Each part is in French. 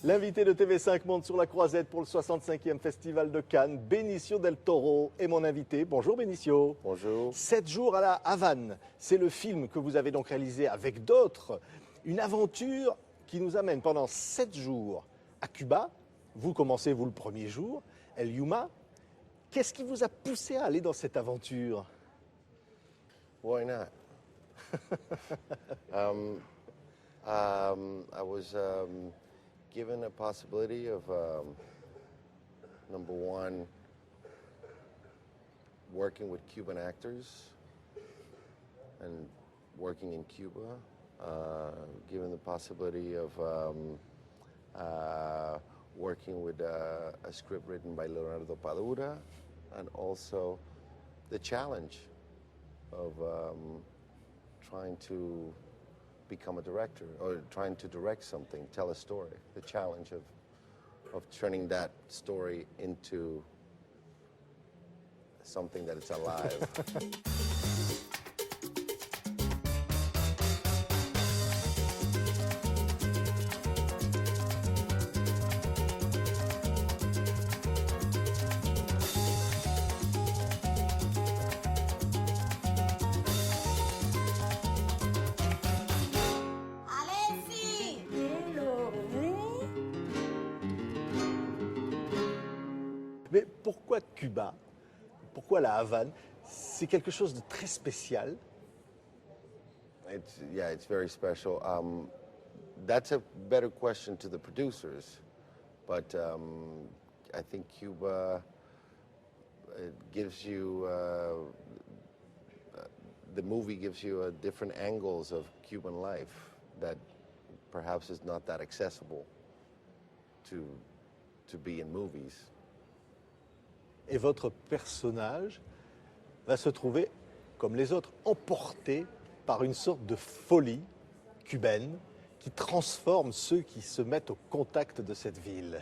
L'invité de TV5 monte sur la croisette pour le 65e Festival de Cannes. Benicio del Toro est mon invité. Bonjour Benicio. Bonjour. 7 jours à la Havane. C'est le film que vous avez donc réalisé avec d'autres. Une aventure qui nous amène pendant 7 jours à Cuba. Vous commencez, vous, le premier jour. El Yuma. Qu'est-ce qui vous a poussé à aller dans cette aventure? Why not? I was given a possibility of, number one, working with Cuban actors and working in Cuba, given the possibility of working with a script written by Leonardo Padura, and also the challenge of trying to become a director or trying to direct something, tell a story, the challenge of turning that story into something that is alive. Mais pourquoi Cuba? Pourquoi la Havane? C'est quelque chose de très spécial. It's very special. That's a better question to the producers, but I think Cuba, it gives you, the movie gives you different angles of Cuban life that perhaps is not that accessible to be in movies. Et votre personnage va se trouver, comme les autres, emporté par une sorte de folie cubaine qui transforme ceux qui se mettent au contact de cette ville.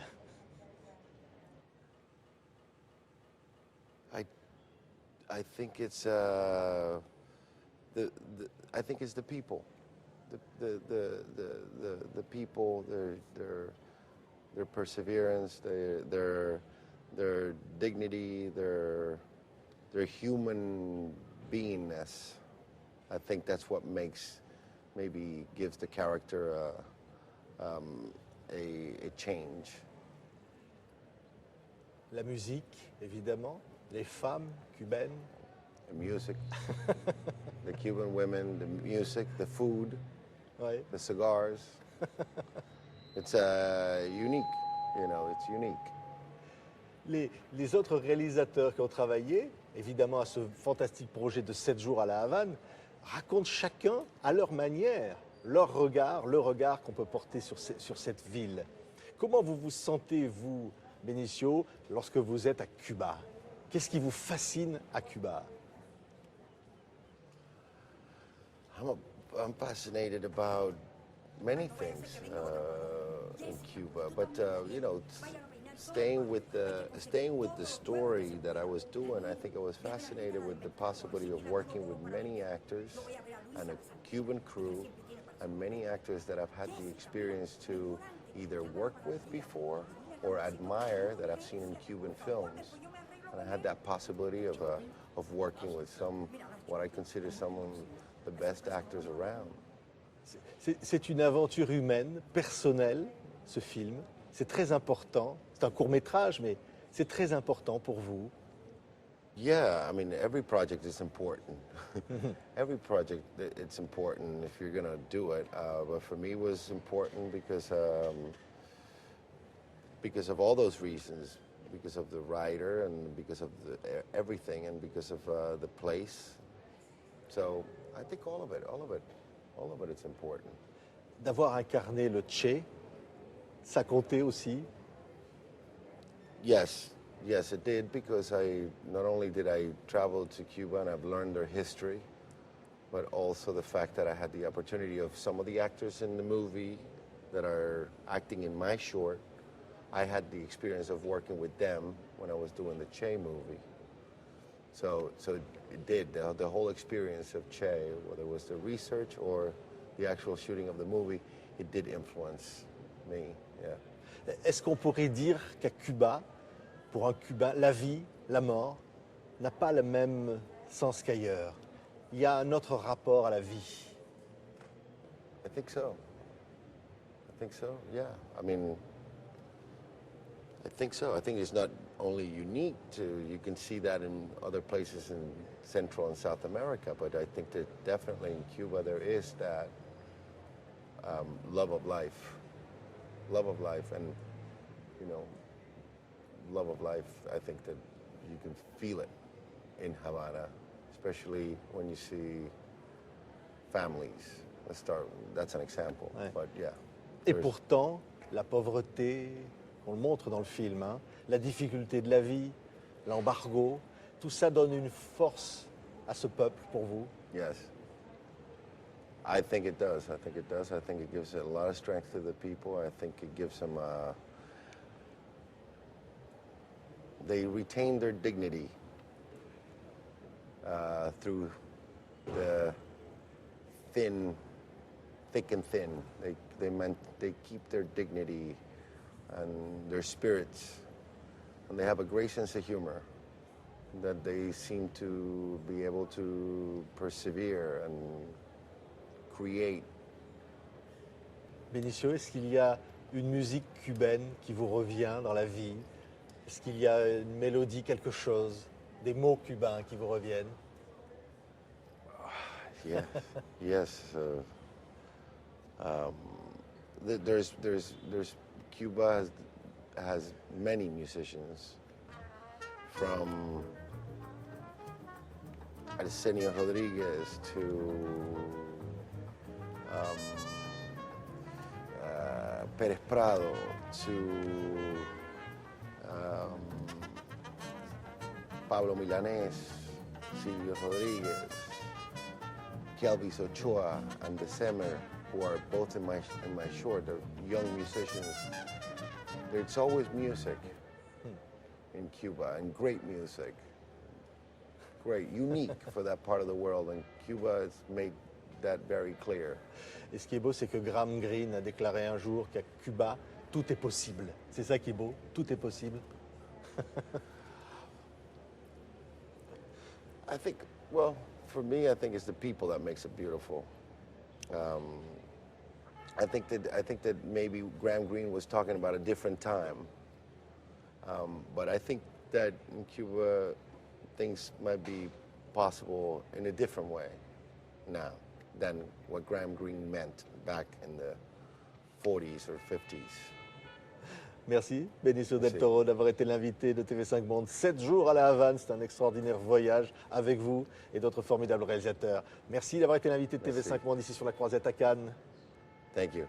I think it's I think it's the people, the people, their perseverance, their dignity, their human beingness. I think that's what maybe gives the character a change. La musique, évidemment, les femmes cubaines. The music, the Cuban women, the music, the food, Ouais. the cigars. It's unique, it's unique. Les autres réalisateurs qui ont travaillé, évidemment, à ce fantastique projet de 7 jours à la Havane, racontent chacun, à leur manière, leur regard, le regard qu'on peut porter sur cette ville. Comment vous vous sentez, vous, Benicio, lorsque vous êtes à Cuba? Qu'est-ce qui vous fascine à Cuba? I'm fascinated about many things in Cuba, but staying with the story that I was doing, I think I was fascinated with the possibility of working with many actors and a Cuban crew, and many actors that I've had the experience to either work with before or admire that I've seen in Cuban films. And I had that possibility of working with what I consider some of the best actors around. C'est une aventure humaine, personnelle, ce film. C'est très important. C'est un court-métrage, mais c'est très important pour vous. Yeah, I mean, every project is important. Every project, it's important if you're going to do it. But for me, it was important because of all those reasons, because of the writer and because of everything, and because of the place. So I think all of it, it's important. D'avoir incarné le Che, ça comptait aussi? Yes, it did, because not only did I travel to Cuba and I've learned their history, but also the fact that I had the opportunity of some of the actors in the movie that are acting in my short. I had the experience of working with them when I was doing the Che movie. So it did, the whole experience of Che, whether it was the research or the actual shooting of the movie, it did influence me, yeah. Est-ce qu'on pourrait dire qu'à Cuba, pour un Cubain, la vie, la mort, n'a pas le même sens qu'ailleurs? Il y a un autre rapport à la vie. I think so. I think so, yeah. I mean, I think so. I think it's not only unique to, you can see that in other places in Central and South America, but I think that definitely in Cuba there is that love of life. Love of life, and, you know, love of life, I think that you can feel it in Havana, especially when you see families. That's an example, Ouais. but yeah. Et there's- pourtant, la pauvreté, on le montre dans le film, hein, la difficulté de la vie, l'embargo, tout ça donne une force à ce peuple pour vous. Yes. I think it does. I think it does. I think it gives a lot of strength to the people. I think it gives them, they retain their dignity through the thick and thin. They keep their dignity and their spirits, and they have a great sense of humor that they seem to be able to persevere and create. Benicio, est-ce qu'il y a une musique cubaine qui vous revient dans la vie? Est-ce qu'il y a une mélodie, quelque chose, des mots cubains qui vous reviennent? Yes, yes. There's Cuba has many musicians, from Arsenio Rodriguez to Pérez Prado to Pablo Milanés, Silvio Rodriguez, Kelvis Ochoa, and December, who are both in my short. They're young musicians. There's always music in Cuba, and great music. Great, unique for that part of the world, and Cuba has made that very clear. Et ce qui est beau, c'est que Graham Greene a déclaré un jour qu'à Cuba, tout est possible. C'est ça qui est beau, tout est possible. I think, well, for me, I think it's the people that makes it beautiful. I think that maybe Graham Greene was talking about a different time, but I think that in Cuba, things might be possible in a different way now than what Graham Greene meant back in the 40s or 50s. Merci, Benicio Del Merci. Toro, d'avoir été l'invité de TV5 Monde. 7 jours à la Havane, c'est un extraordinaire voyage avec vous et d'autres formidables réalisateurs. Merci d'avoir été l'invité de Merci. TV5 Monde ici sur la Croisette à Cannes. Thank you.